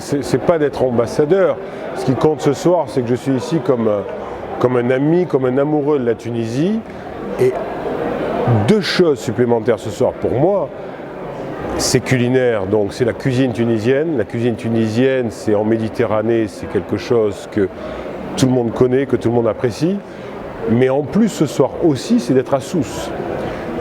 c'est pas d'être ambassadeur. Ce qui compte ce soir, c'est que je suis ici comme un ami, comme un amoureux de la Tunisie. Et deux choses supplémentaires ce soir pour moi, c'est culinaire, donc c'est la cuisine tunisienne. La cuisine tunisienne, c'est en Méditerranée, c'est quelque chose que tout le monde connaît, que tout le monde apprécie. Mais en plus ce soir aussi, c'est d'être à Sousse.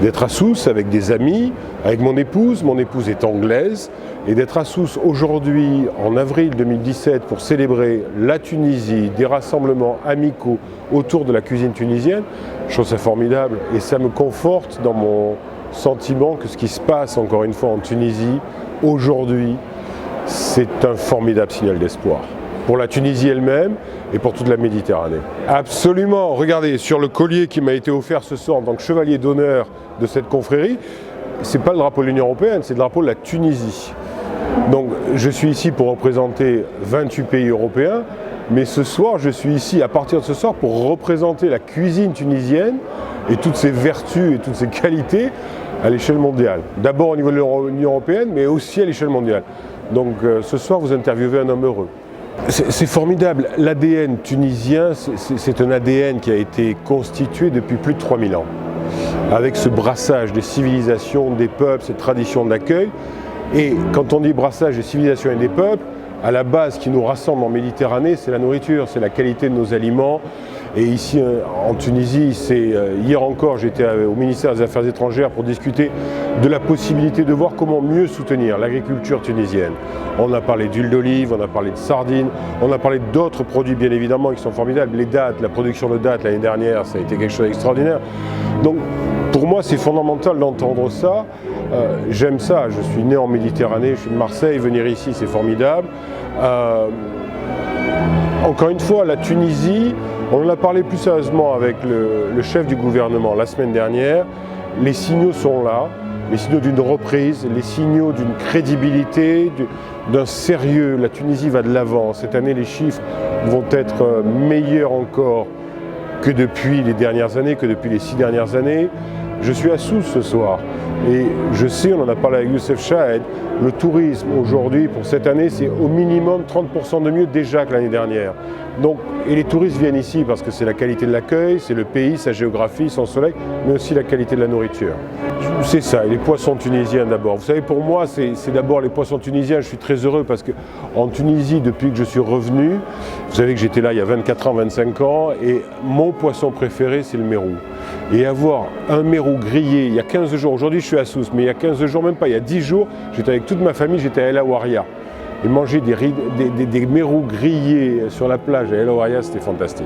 D'être à Sousse avec des amis, avec mon épouse est anglaise, et d'être à Sousse aujourd'hui, en avril 2017, pour célébrer la Tunisie, des rassemblements amicaux autour de la cuisine tunisienne, je trouve ça formidable, et ça me conforte dans mon sentiment que ce qui se passe encore une fois en Tunisie, aujourd'hui, c'est un formidable signal d'espoir. Pour la Tunisie elle-même et pour toute la Méditerranée. Absolument, regardez, sur le collier qui m'a été offert ce soir en tant que chevalier d'honneur de cette confrérie, c'est pas le drapeau de l'Union européenne, c'est le drapeau de la Tunisie. Donc je suis ici pour représenter 28 pays européens, mais ce soir je suis ici à partir de ce soir pour représenter la cuisine tunisienne et toutes ses vertus et toutes ses qualités à l'échelle mondiale. D'abord au niveau de l'Union européenne, mais aussi à l'échelle mondiale. Donc ce soir vous interviewez un homme heureux. C'est formidable. L'ADN tunisien, c'est un ADN qui a été constitué depuis plus de 3000 ans. Avec ce brassage des civilisations, des peuples, cette tradition d'accueil. Et quand on dit brassage des civilisations et des peuples, à la base, ce qui nous rassemble en Méditerranée, c'est la nourriture, c'est la qualité de nos aliments. Et ici, en Tunisie, hier encore, j'étais au ministère des Affaires étrangères pour discuter de la possibilité de voir comment mieux soutenir l'agriculture tunisienne. On a parlé d'huile d'olive, on a parlé de sardines, on a parlé d'autres produits bien évidemment qui sont formidables. Les dattes, la production de dattes l'année dernière, ça a été quelque chose d'extraordinaire. Donc pour moi, c'est fondamental d'entendre ça. J'aime ça, je suis né en Méditerranée, je suis de Marseille, venir ici c'est formidable. Encore une fois, la Tunisie, on en a parlé plus sérieusement avec le chef du gouvernement la semaine dernière. Les signaux sont là, les signaux d'une reprise, les signaux d'une crédibilité, d'un sérieux. La Tunisie va de l'avant. Cette année, les chiffres vont être meilleurs encore que depuis les dernières années, que depuis les 6 dernières années. Je suis à Sousse ce soir et je sais, on en a parlé avec Youssef Chahed, le tourisme aujourd'hui pour cette année c'est au minimum 30% de mieux déjà que l'année dernière. Donc, et les touristes viennent ici parce que c'est la qualité de l'accueil, c'est le pays, sa géographie, son soleil, mais aussi la qualité de la nourriture. C'est ça, et les poissons tunisiens d'abord. Vous savez, pour moi, c'est d'abord les poissons tunisiens. Je suis très heureux parce qu'en Tunisie, depuis que je suis revenu, vous savez que j'étais là il y a 24 ans, 25 ans, et mon poisson préféré, c'est le mérou. Et avoir un mérou grillé, il y a 15 jours, aujourd'hui je suis à Sousse, mais il y a 15 jours, même pas, il y a 10 jours, j'étais avec toute ma famille, j'étais à El Awaria. Et manger des mérous grillés sur la plage à El Awaria, c'était fantastique.